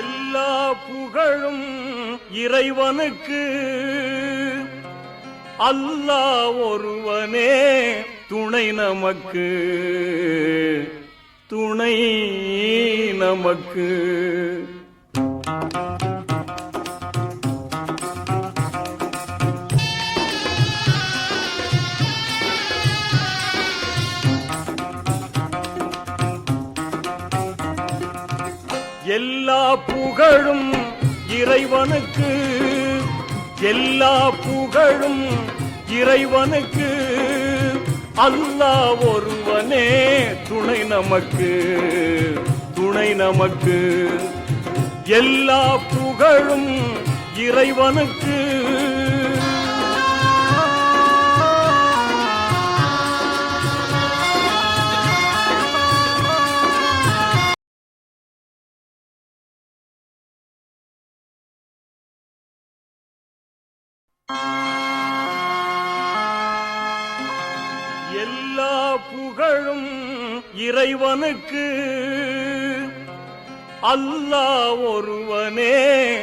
எல்லா புகழும் இறைவனுக்கு, அல்லாஹ் ஒருவனே துணை நமக்கு, துணை நமக்கு. எல்லா புகழும் இறைவனுக்கு, எல்லா புகழும் இறைவனுக்கு, அல்லாஹ் ஒருவனே துணை நமக்கு, துணை நமக்கு. எல்லா புகழும் இறைவனுக்கு. எல்லா புகழும் இறைவனுக்கு, அல்லாஹ் ஒருவனே